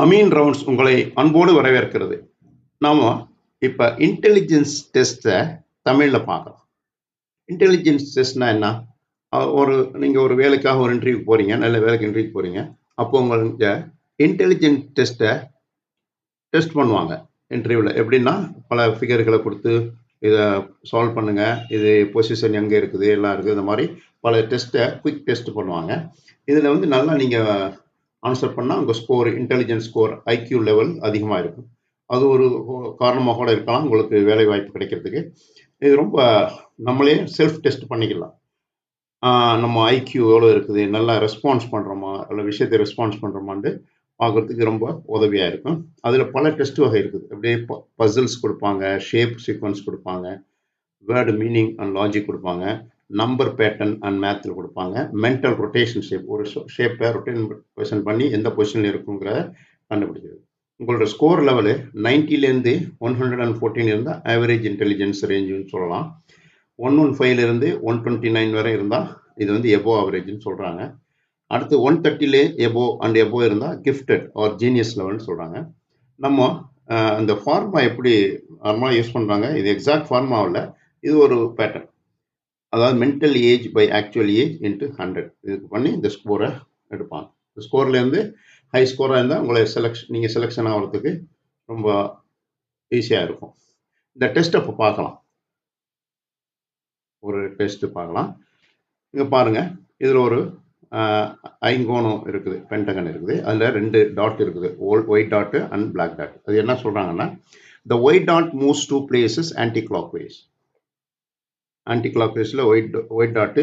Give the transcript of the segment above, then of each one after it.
Ameen rounds உங்களை அன்போடு வரவேற்கிறது. நாம இப்ப இன்டெலிஜென்ஸ் டெஸ்ட்டை தமிழ்ல பார்க்கலாம். இன்டெலிஜென்ஸ் டெஸ்ட்னா என்ன? நீங்க ஒரு வேலைக்காக ஒரு இன்டர்வியூக்கு போறீங்க, நல்ல வேலைக்கு இன்டர்வியூக்கு போறீங்க. அப்போ உங்களுக்கு இன்டெலிஜென்ட் டெஸ்ட்டை டெஸ்ட் பண்ணுவாங்க இன்டர்வியூல. எப்படின்னா பல ஃபிகர்களை கொடுத்து இதை சால்வ் பண்ணுங்க, இது பொசிஷன் எங்கே இருக்குது எல்லாம் இருக்குது, இந்த மாதிரி பல டெஸ்ட்டை குயிக் டெஸ்ட் பண்ணுவாங்க. இதில் வந்து நல்லா நீங்கள் ஆன்சர் பண்ணால் உங்கள் score, intelligence score, IQ level அதிகமாக இருக்கும். அது ஒரு காரணமாக கூட இருக்கலாம் உங்களுக்கு வேலை வாய்ப்பு கிடைக்கிறதுக்கு. இது ரொம்ப நம்மளே செல்ஃப் டெஸ்ட் பண்ணிக்கலாம். நம்ம ஐக்யூ எவ்வளோ இருக்குது, நல்லா ரெஸ்பான்ஸ் பண்ணுறோமா, இல்லை விஷயத்தை ரெஸ்பான்ஸ் பண்ணுறோமான்னு பார்க்குறதுக்கு ரொம்ப உதவியாக இருக்கும். அதில் பல டெஸ்ட் வகை இருக்குது. அப்படியே பசில்ஸ் கொடுப்பாங்க, ஷேப் சீக்வன்ஸ் கொடுப்பாங்க, வேர்டு மீனிங் அண்ட் லாஜிக் கொடுப்பாங்க, நம்பர் பேட்டர்ன் அண்ட் மேத்தில் கொடுப்பாங்க, மென்டல் ரொட்டேஷன் ஷேப், ஒரு ஷேப்பை ரொட்டேஷன் பண்ணி எந்த பொசிஷனில் இருக்குங்கிறத கண்டுபிடிக்கிறது. உங்களோட ஸ்கோர் லெவலு 90லேருந்து 114 இருந்தால் ஆவரேஜ் இன்டெலிஜென்ஸ் ரேஞ்சுன்னு சொல்லலாம். 115லேருந்து 129 வரை இருந்தால் இது வந்து எபோ ஆவரேஜ்னு சொல்கிறாங்க. அடுத்து 130லே எபோ அண்ட் எபோ இருந்தால் கிஃப்டட் ஆர் ஜீனியஸ் லெவல்னு சொல்கிறாங்க. நம்ம அந்த ஃபார்மா எப்படி நார்மலாக யூஸ் பண்ணுறாங்க, இது எக்ஸாக்ட் ஃபார்மாவில் இது ஒரு பேட்டர்ன். அதாவது mental age by actual age into 100 இதுக்கு பண்ணி இந்த ஸ்கோரை எடுப்பாங்க. இந்த ஸ்கோர்லேருந்து ஹை ஸ்கோராக இருந்தால் உங்களை நீங்கள் செலெக்ஷன் ஆகிறதுக்கு ரொம்ப ஈஸியாக இருக்கும். இந்த டெஸ்ட் அப்போ பார்க்கலாம். ஒரு டெஸ்ட் பார்க்கலாம். இங்கே பாருங்கள், இதில் ஒரு ஐங்கோணம் இருக்குது, பென்டகன் இருக்குது. அதில் 2 டாட் இருக்குது, white dot and black dot. அது என்ன சொல்கிறாங்கன்னா, the white dot moves 2 places anti-clockwise. ஆன்டி-கிளாக்வைஸில் ஒயிட் டாட்டு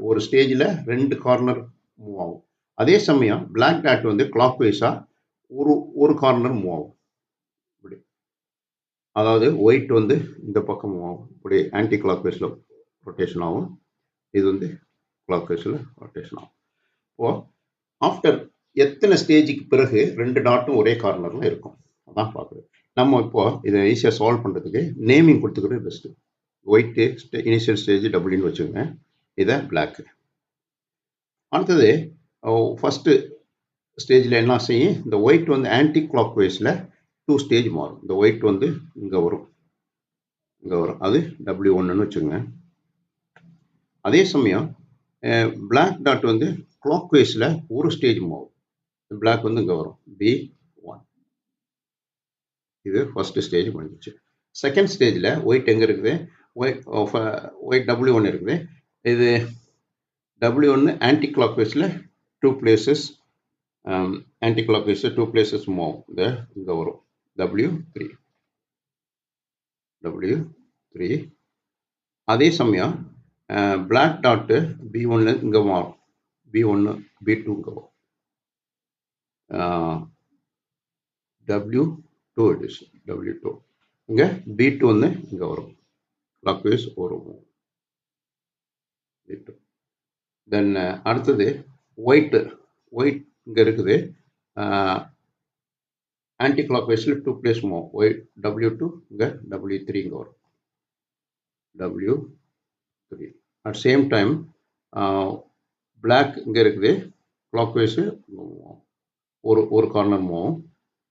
ஒரு ஸ்டேஜில் 2 கார்னர் மூவ் ஆகும். அதே சமயம் பிளாக் டாட் வந்து கிளாக்வைஸாக ஒரு கார்னர் மூவ் ஆகும். இப்படி, அதாவது ஒயிட் வந்து இந்த பக்கம் மூவ் ஆகும், இப்படி ஆன்டி கிளாக்வைஸில் ரொட்டேஷன் ஆகும். இது வந்து கிளாக்வைஸில் ரொட்டேஷன் ஆகும். இப்போது ஆஃப்டர் எத்தனை ஸ்டேஜுக்கு பிறகு 2 டாட்டும் ஒரே கார்னரில் இருக்கும், அதான் பார்க்குறது. நம்ம இப்போது இதை ஈஸியாக சால்வ் பண்ணுறதுக்கு நேமிங் கொடுத்துக்கிறது பெஸ்ட்டு. ஒயிட்டு இனிஷியல் ஸ்டேஜ் டபுள்யூன்னு வச்சுக்கோங்க, இதை பிளாக்கு. அடுத்தது ஃபஸ்ட்டு ஸ்டேஜில் என்ன செய்யும், இந்த ஒயிட் வந்து ஆன்டி கிளாக்வைஸில் 2 ஸ்டேஜ் மாறும். இந்த ஒயிட் வந்து இங்கே வரும், அது W1ன்னு வச்சுக்கோங்க. அதே சமயம் பிளாக் டாட் வந்து கிளாக்வைஸில் ஒரு ஸ்டேஜ் மாறும். பிளாக் வந்து இங்கே வரும், B1. இது ஃபஸ்ட்டு ஸ்டேஜ் முடிஞ்சிச்சு. செகண்ட் ஸ்டேஜில் ஒயிட் எங்கே இருக்குது, ஒயிட் W1 இருக்குது. இது W1 ஆன்டி கிளாக்வைஸில் 2 places, ஆன்டி கிளாக்வைஸில் 2 places மூவ். இங்கே வரும் W3. அதே சமயம் பிளாக் டாட்டு B1 இங்கே மாறும், B1 B2 இங்கே வரும், W2 W2 இங்கே B2 வந்து இங்கே வரும், கிளாக்வைஸ் வரும் B2. தென் அடுத்தது ஒயிட் இங்கே இருக்குது, ஆன்டி கிளாக்வைஸில் 2 place மூவ், ஒயிட் W2 இங்கே W3 இங்கே வரும், W3. At same time black இங்கே இருக்குது, கிளாக்வைஸு ஒரு கார்னர் மூவ்,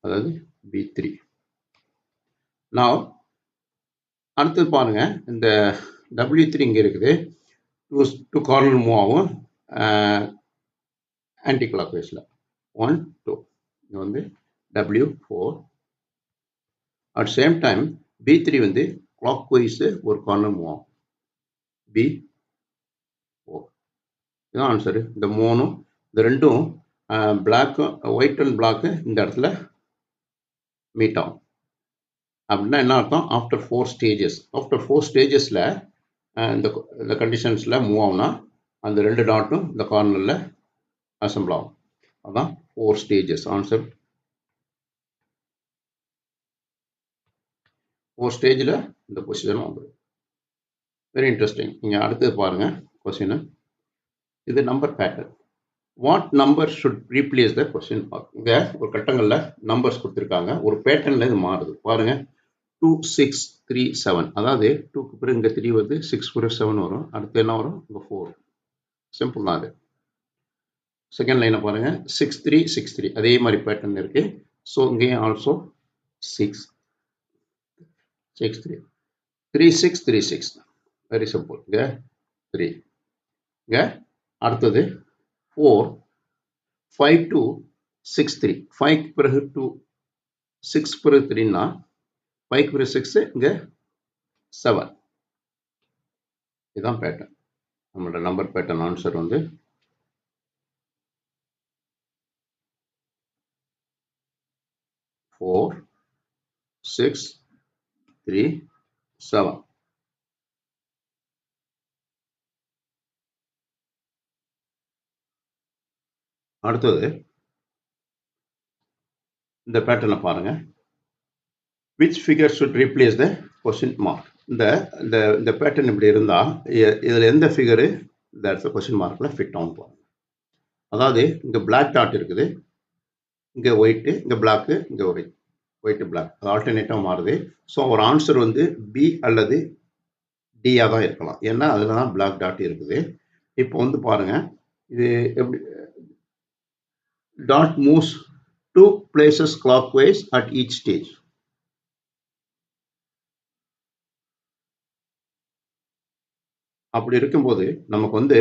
அதாவது B3. நான் அடுத்தது பாருங்கள், இந்த W3 இங்கே இருக்குது, 2 கார்னர் மூவ் ஆகும் ஆன்டி கிளாக்வைஸில், 1 2. இது வந்து W4. At same time B3 வந்து கிளாக்வைஸு ஒரு கார்னர் மூவ் ஆகும், B4. இதுதான் ஆன்சரு. இந்த மூணும், இந்த ரெண்டும் பிளாக்கும் ஒயிட் அண்ட் பிளாக்கு இந்த இடத்துல மீட் ஆகும். அப்படின்னா என்ன அர்த்தம், ஆஃப்டர் 4 ஸ்டேஜஸில் இந்த கண்டிஷன்ஸில் மூவ் ஆகுனா அந்த 2 டாட்டும் இந்த கார்னரில் அசம்பிள் ஆகும். அதுதான் 4 ஸ்டேஜஸ். ஆன்சர் 4 ஸ்டேஜில் இந்த பொசிஷன் வந்துடும். Very interesting. நீங்கள் அடுத்தது பாருங்கள் கொஸ்டின். இது number pattern. What number should replace the question mark. இங்கே ஒரு கட்டங்களில் நம்பர்ஸ் கொடுத்துருக்காங்க, ஒரு பேட்டர்னில் இது மாறுது பாருங்கள். 2 6 3 7, அதாவது 2க்கு பிறகு இங்கே 3 வருது, 6 பிறகு 7 வரும், அடுத்து என்ன வரும், இங்கே 4. சிம்பிள் தான் அது. செகண்ட் லைனை பாருங்கள், 6 3 6 3, அதே மாதிரி பேட்டர்ன் இருக்குது. So again also 6 6 3 3 6 3 6 very simple இங்க 3 இங்க அடுத்தது 4 5 2 6 3 5 பிறகு 2 6 பிறகு 3 னா 5 பிறகு 6 இங்க 7 இதான் பேட்டர்ன் நம்மளோட நம்பர் பேட்டர்ன் ஆன்சர் வந்து 4 6 3 7 அடுத்தது இந்த பேட்டர்னை பாருங்க which figure should replace the question mark இந்த பேட்டர்ன் இப்படி இருந்தா இதுல எந்த ஃபிகர் that's the question markல ஃபிட் ஆகும் பாருங்க அதாவது இங்க black dot இருக்குது இங்க ஒயிட் இங்க black இங்க ஒயிட் black அது ஆல்டர்னேட்டா மாறுது ஸோ ஒரு ஆன்சர் வந்து பி அல்லது டியா தான் இருக்கலாம் ஏன்னா அதுல தான் black dot இருக்குது இப்போ வந்து பாருங்க இது எப்படி dot moves 2 places clockwise at each stage அப்படி இருக்கும்போது நமக்கு வந்து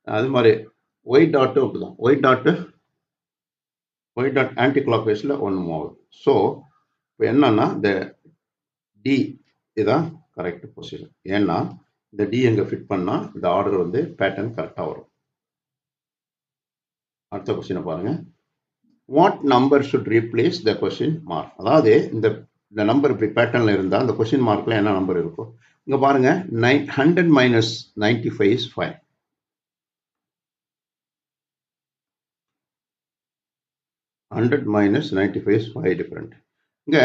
அது மாதிரி ஒயிட் டாட்டும் அப்படிதான் ஒயிட் டாட் ஆன்டி கிளாக் வைஸ்ல ஒன்று மூவ் ஸோ இப்போ என்னன்னா இந்த டி இதுதான் கரெக்ட் பொசிஷன் ஏன்னா இந்த டி எங்க ஃபிட் பண்ணா இந்த ஆர்டர் வந்து பேட்டர்ன் கரெக்டாக வரும் அடுத்த கொஸ்டினை பாருங்க what number should replace the question mark அதாவது இந்த நம்பர் இப்படி பேட்டர்ன்ல இருந்தால் அந்த கொஸ்டின் மார்க்ல என்ன நம்பர் இருக்கும் இங்க பாருங்க 100 minus 95 is 5 100 minus 95 is 5 different இங்க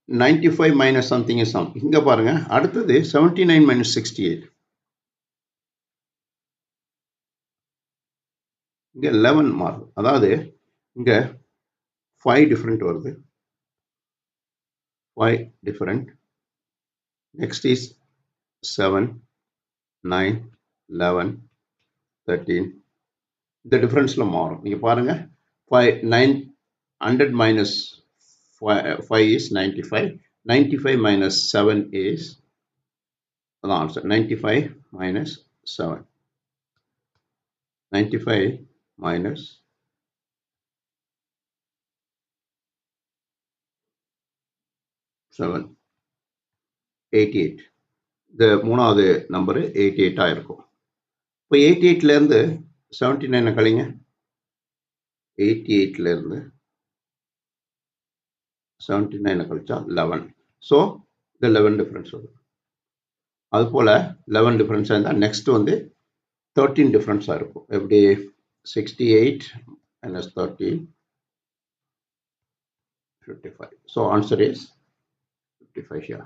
95 minus something is something இங்க பாருங்க அடுத்தது 79 minus 68 இங்க 11 மாறுது அதாவது இங்க 5 different வருது 5 different next is 7 9 11 13 இந்த டிஃபரன்ஸ்ல மாறும் நீங்க பாருங்க 100 minus 5 is 95 95 minus 7 is the answer 95 minus 7 95 minus 7 88 இந்த மூணாவது நம்பர் 88 இருக்கும் இப்போ 88ல இருந்து 79 கழிங்க 88ல இருந்து 79 கழிச்சா 11 ஸோ இந்த 11 டிஃபரன்ஸ் வரும் அது போல 11 டிஃபரன்ஸ் இருந்தால் நெக்ஸ்ட் வந்து 13 டிஃபரன்ஸா இருக்கும் எப்படி 68 minus 13 55 so answer is 55 here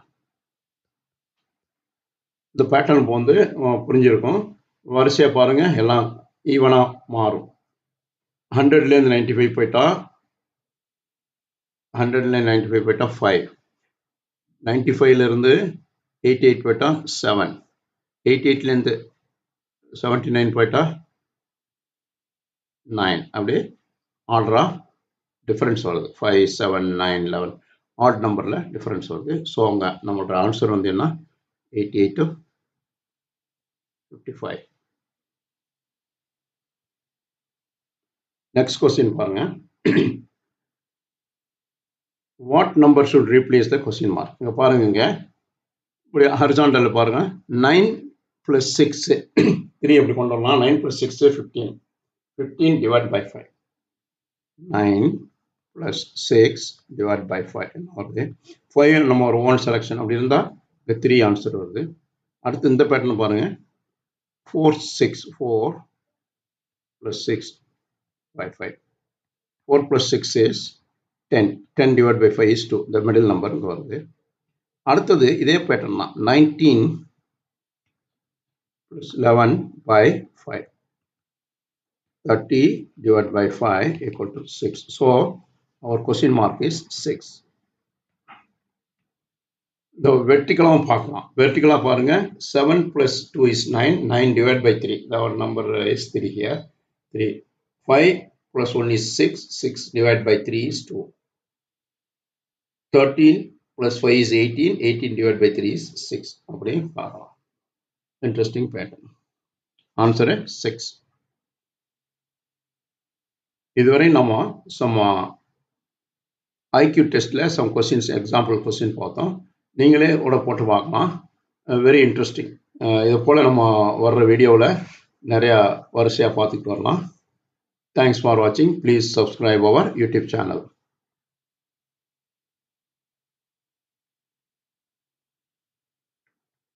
இந்த பேட்டர்ன் வந்து புரிஞ்சிருக்கும் வரிசையா பாருங்க எல்லாம் ஈவனா மாறும் 100ல இருந்து 95 போயிட்டா 100ல 95 போயிட்டா 5 95ல இருந்து 88 போயிட்டா 7 88ல இருந்து 79 போயிட்டா 9 அப்படியே ஆர்டரா டிஃபரன்ஸ் வருது 5 7 9 11 ஆட் நம்பர்ல டிஃபரன்ஸ் வருது ஸோ அங்க நம்மளோட ஆன்சர் வந்து என்ன 88 to 55 next question பாருங்க what number should replace the question mark இங்க பாருங்க இங்க இப்படி ஹரிசாண்டல்ல பாருங்க 9 plus 6 3 எப்படி கொண்டு வரலாம் 9 plus 6 15 15 divided by 5 9 plus 6 divided by 5 வருது 5 நம்ம ஒரு ஓன் செலக்ஷன் அப்படி இருந்தா இந்த 3 ஆன்சர் வருது அடுத்து இந்த பேட்டர்ன் பாருங்க 4 6 4 plus 6 by 5 4 plus 6 is 10 10 divided by 5 is 2 the middle number வருது அடுத்தது இதே பேட்டர்ன் தான் 19 plus 11 by 5 30 divided by 5 equal to 6 so our question mark is 6 the vertical பார்க்கலாம் vertical பாருங்க 7 plus 2 is 9 9 divided by 3 our number is 3 here 3 5 plus 1 is 6. 6 divided by 3 is 2. 13 plus 5 is 18. 18 divided by 3 is 6. அப்படி பார்க்கலாம். Interesting pattern. Answer is 6. இதுவரை நம்ம some IQ testல some questions, example question பார்த்தோம். நீங்களே ஓட போட்டு பார்க்கலாம். Very interesting. இது போல் நம்ம வர்ற வீடியோவில் நிறையா வரிசையாக பார்த்துக்கிட்டு வரலாம். தேங்க்ஸ் ஃபார் வாட்சிங். Please subscribe our YouTube channel.